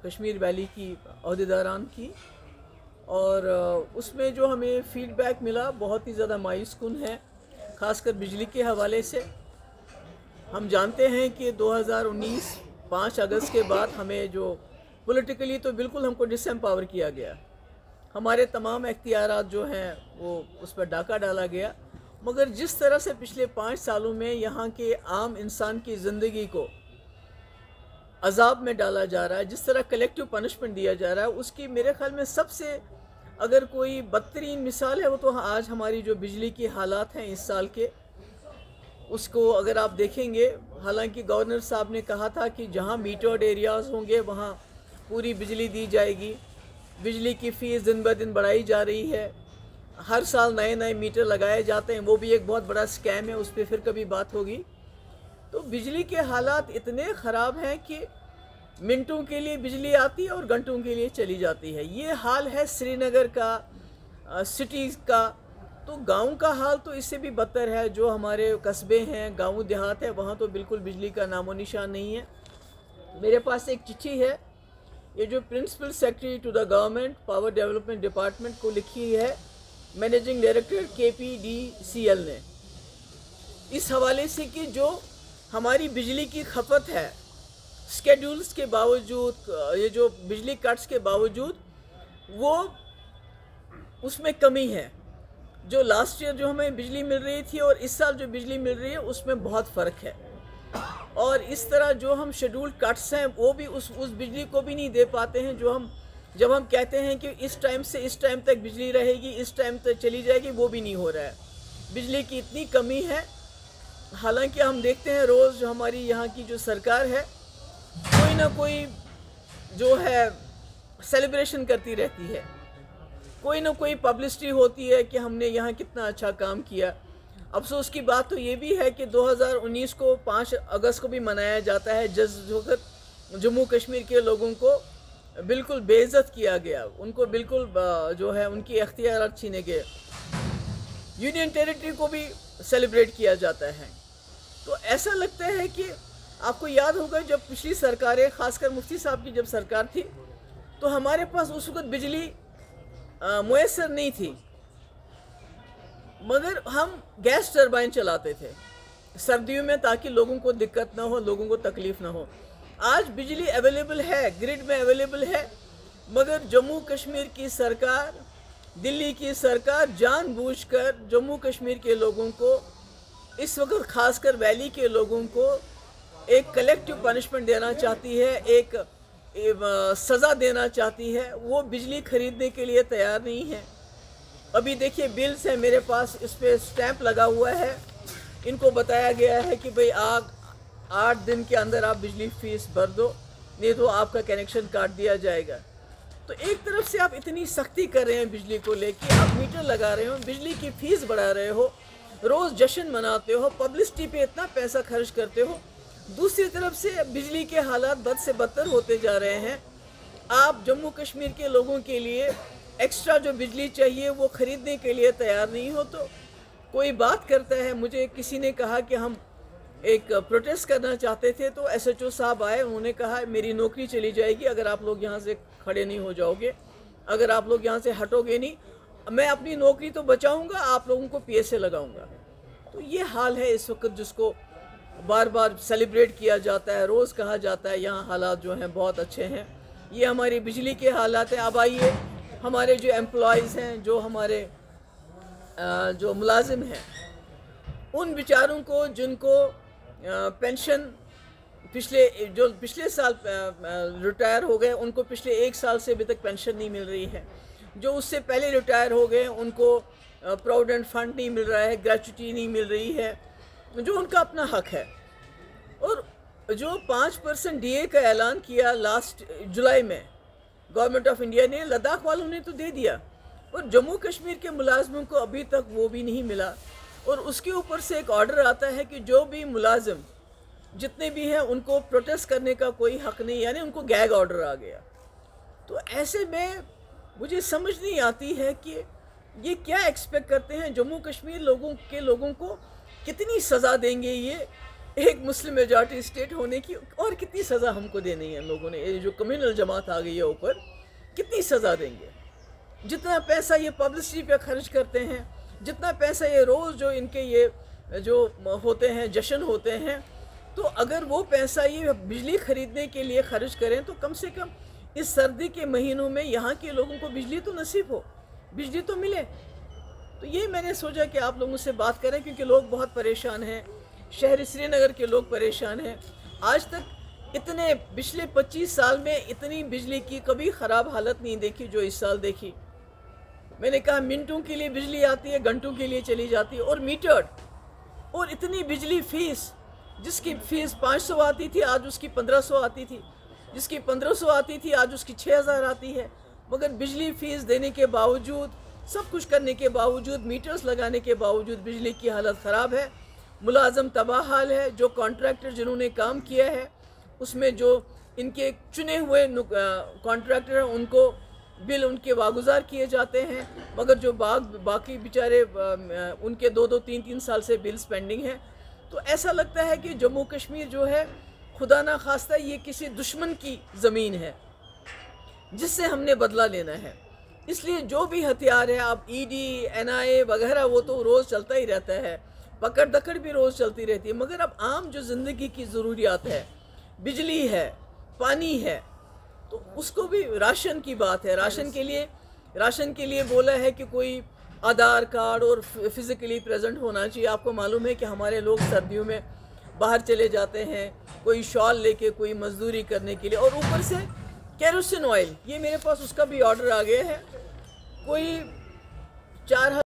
Kashmir valley की अहदेदारान की, और उसमें जो हमें फ़ीडबैक मिला बहुत ही ज़्यादा मायूस कुन है, ख़ासकर बिजली के हवाले से। हम जानते हैं कि 2019 5 अगस्त के बाद हमें जो पॉलिटिकली तो बिल्कुल हमको डिसएम्पावर किया गया, हमारे तमाम इख्तियारात जो हैं वो उस पर डाका डाला गया। मगर जिस तरह से पिछले 5 सालों में यहाँ के आम इंसान की ज़िंदगी को अजाब में डाला जा रहा है, जिस तरह कलेक्टिव पनिशमेंट दिया जा रहा है, उसकी मेरे ख्याल में सबसे अगर कोई बदतरीन मिसाल है वो तो आज हमारी जो बिजली की हालात हैं इस साल के, उसको अगर आप देखेंगे। हालांकि गवर्नर साहब ने कहा था कि जहां मीटर्ड एरियाज़ होंगे वहां पूरी बिजली दी जाएगी। बिजली की फ़ीस दिन ब दिन बढ़ाई जा रही है, हर साल नए नए मीटर लगाए जाते हैं, वो भी एक बहुत बड़ा स्कैम है, उस पर फिर कभी बात होगी। तो बिजली के हालात इतने ख़राब हैं कि मिनटों के लिए बिजली आती है और घंटों के लिए चली जाती है। ये हाल है श्रीनगर का, सिटीज़ का। तो गांव का हाल तो इससे भी बदतर है। जो हमारे कस्बे हैं, गांव देहात है, वहाँ तो बिल्कुल बिजली का नामो निशान नहीं है। मेरे पास एक चिट्ठी है, ये जो principal secretary to the government power development department को लिखी है मैनेजिंग डायरेक्टर KPDCL ने, इस हवाले से कि जो हमारी बिजली की खपत है स्केड्यूल्स के बावजूद, ये जो बिजली कट्स के बावजूद, वो उसमें कमी है। जो लास्ट ईयर जो हमें बिजली मिल रही थी और इस साल जो बिजली मिल रही है उसमें बहुत फ़र्क है। और इस तरह जो हम शेड्यूल्ड कट्स हैं वो भी उस बिजली को भी नहीं दे पाते हैं जो हम जब हम कहते हैं कि इस टाइम से इस टाइम तक बिजली रहेगी, इस टाइम तक चली जाएगी, वो भी नहीं हो रहा है। बिजली की इतनी कमी है। हालांकि हम देखते हैं रोज़ जो हमारी यहाँ की जो सरकार है कोई ना कोई जो है सेलिब्रेशन करती रहती है, कोई ना कोई पब्लिसिटी होती है कि हमने यहाँ कितना अच्छा काम किया। अफसोस की बात तो ये भी है कि 2019 को 5 अगस्त को भी मनाया जाता है, जिस जम्मू कश्मीर के लोगों को बिल्कुल बेइज्जत किया गया, उनको बिल्कुल जो है उनकी इख्तियार छीने गए। यूनियन टेरिटरी को भी सेलिब्रेट किया जाता है। तो ऐसा लगता है कि आपको याद होगा जब पिछली सरकारें, ख़ासकर मुफ्ती साहब की जब सरकार थी, तो हमारे पास उस वक़्त बिजली मुयस्सर नहीं थी, मगर हम गैस टरबाइन चलाते थे सर्दियों में ताकि लोगों को दिक्कत ना हो, लोगों को तकलीफ़ ना हो। आज बिजली अवेलेबल है, ग्रिड में अवेलेबल है, मगर जम्मू कश्मीर की सरकार, दिल्ली की सरकार जानबूझकर जम्मू कश्मीर के लोगों को, इस वक्त ख़ासकर वैली के लोगों को एक कलेक्टिव पनिशमेंट देना चाहती है, एक सज़ा देना चाहती है। वो बिजली ख़रीदने के लिए तैयार नहीं है। अभी देखिए बिल्स है मेरे पास, इस पर स्टैंप लगा हुआ है। इनको बताया गया है कि भाई 8 दिन के अंदर आप बिजली फ़ीस भर दो, नहीं तो आपका कनेक्शन काट दिया जाएगा। तो एक तरफ से आप इतनी सख्ती कर रहे हैं बिजली को लेके, आप मीटर लगा रहे हो, बिजली की फ़ीस बढ़ा रहे हो, रोज़ जश्न मनाते हो, पब्लिसिटी पे इतना पैसा खर्च करते हो। दूसरी तरफ से बिजली के हालात बद से बदतर होते जा रहे हैं। आप जम्मू कश्मीर के लोगों के लिए एक्स्ट्रा जो बिजली चाहिए वो ख़रीदने के लिए तैयार नहीं हो। तो कोई बात करता है, मुझे किसी ने कहा कि हम एक प्रोटेस्ट करना चाहते थे, तो SHO साहब आए, उन्होंने कहा मेरी नौकरी चली जाएगी अगर आप लोग यहाँ से खड़े नहीं हो जाओगे, अगर आप लोग यहाँ से हटोगे नहीं, मैं अपनी नौकरी तो बचाऊँगा, आप लोगों को PSA लगाऊँगा। तो ये हाल है इस वक्त, जिसको बार बार सेलिब्रेट किया जाता है, रोज़ कहा जाता है यहाँ हालात जो हैं बहुत अच्छे हैं। ये हमारी बिजली के हालात हैं। अब आइए हमारे जो एम्प्लॉयज़ हैं, जो हमारे जो मुलाजिम हैं, उन बेचारों को जिनको पेंशन पिछले साल रिटायर हो गए, उनको पिछले 1 साल से अभी तक पेंशन नहीं मिल रही है। जो उससे पहले रिटायर हो गए उनको प्रोविडेंट फंड नहीं मिल रहा है, ग्रेच्युटी नहीं मिल रही है, जो उनका अपना हक है। और जो 5% DA का ऐलान किया लास्ट जुलाई में गवर्नमेंट ऑफ इंडिया ने, लद्दाख वालों ने तो दे दिया, और जम्मू कश्मीर के मुलाजमों को अभी तक वो भी नहीं मिला। और उसके ऊपर से एक ऑर्डर आता है कि जो भी मुलाजिम जितने भी हैं उनको प्रोटेस्ट करने का कोई हक नहीं, यानी उनको गैग ऑर्डर आ गया। तो ऐसे में मुझे समझ नहीं आती है कि ये क्या एक्सपेक्ट करते हैं जम्मू कश्मीर लोगों को, कितनी सज़ा देंगे ये। एक मुस्लिम मेजॉरिटी स्टेट होने की और कितनी सज़ा हमको देनी है लोगों ने। ये जो कम्युनल जमात आ गई है ऊपर, कितनी सज़ा देंगे। जितना पैसा ये पब्लिसिटी पे खर्च करते हैं, जितना पैसा ये रोज़ जो इनके ये जो होते हैं जश्न होते हैं, तो अगर वो पैसा ये बिजली ख़रीदने के लिए खर्च करें तो कम से कम इस सर्दी के महीनों में यहाँ के लोगों को बिजली तो नसीब हो, बिजली तो मिले। तो ये मैंने सोचा कि आप लोगों से बात करें, क्योंकि लोग बहुत परेशान हैं, शहर श्रीनगर के लोग परेशान हैं। आज तक इतने पिछले 25 साल में इतनी बिजली की कभी ख़राब हालत नहीं देखी जो इस साल देखी। मैंने कहा मिनटों के लिए बिजली आती है, घंटों के लिए चली जाती है, और मीटर्ड। और इतनी बिजली फ़ीस, जिसकी फ़ीस 500 आती थी आज उसकी 1500 आती थी, जिसकी 1500 आती थी आज उसकी 6000 आती है। मगर बिजली फ़ीस देने के बावजूद, सब कुछ करने के बावजूद, मीटर्स लगाने के बावजूद बिजली की हालत ख़राब है। मुलाजम तबाह हाल है। जो कॉन्ट्रैक्टर जिन्होंने काम किया है उसमें जो इनके चुने हुए कॉन्ट्रैक्टर हैं उनको बिल उनके वागुजार किए जाते हैं, मगर जो बाकी बेचारे उनके 2-2, 3-3 साल से बिल्स पेंडिंग हैं। तो ऐसा लगता है कि जम्मू कश्मीर जो है खुदा ना खास्ता ये किसी दुश्मन की ज़मीन है जिससे हमने बदला लेना है। इसलिए जो भी हथियार है, आप ईडी, एनआईए वगैरह, वो तो रोज़ चलता ही रहता है, पकड़ दकड़ भी रोज़ चलती रहती है। मगर अब आम जो ज़िंदगी की ज़रूरियात है, बिजली है, पानी है, तो उसको भी, राशन की बात है, राशन के लिए बोला है कि कोई आधार कार्ड और फिज़िकली प्रेजेंट होना चाहिए। आपको मालूम है कि हमारे लोग सर्दियों में बाहर चले जाते हैं, कोई शॉल लेके, कोई मजदूरी करने के लिए, और ऊपर से केरोसिन ऑयल, ये मेरे पास उसका भी ऑर्डर आ गया है, कोई 4000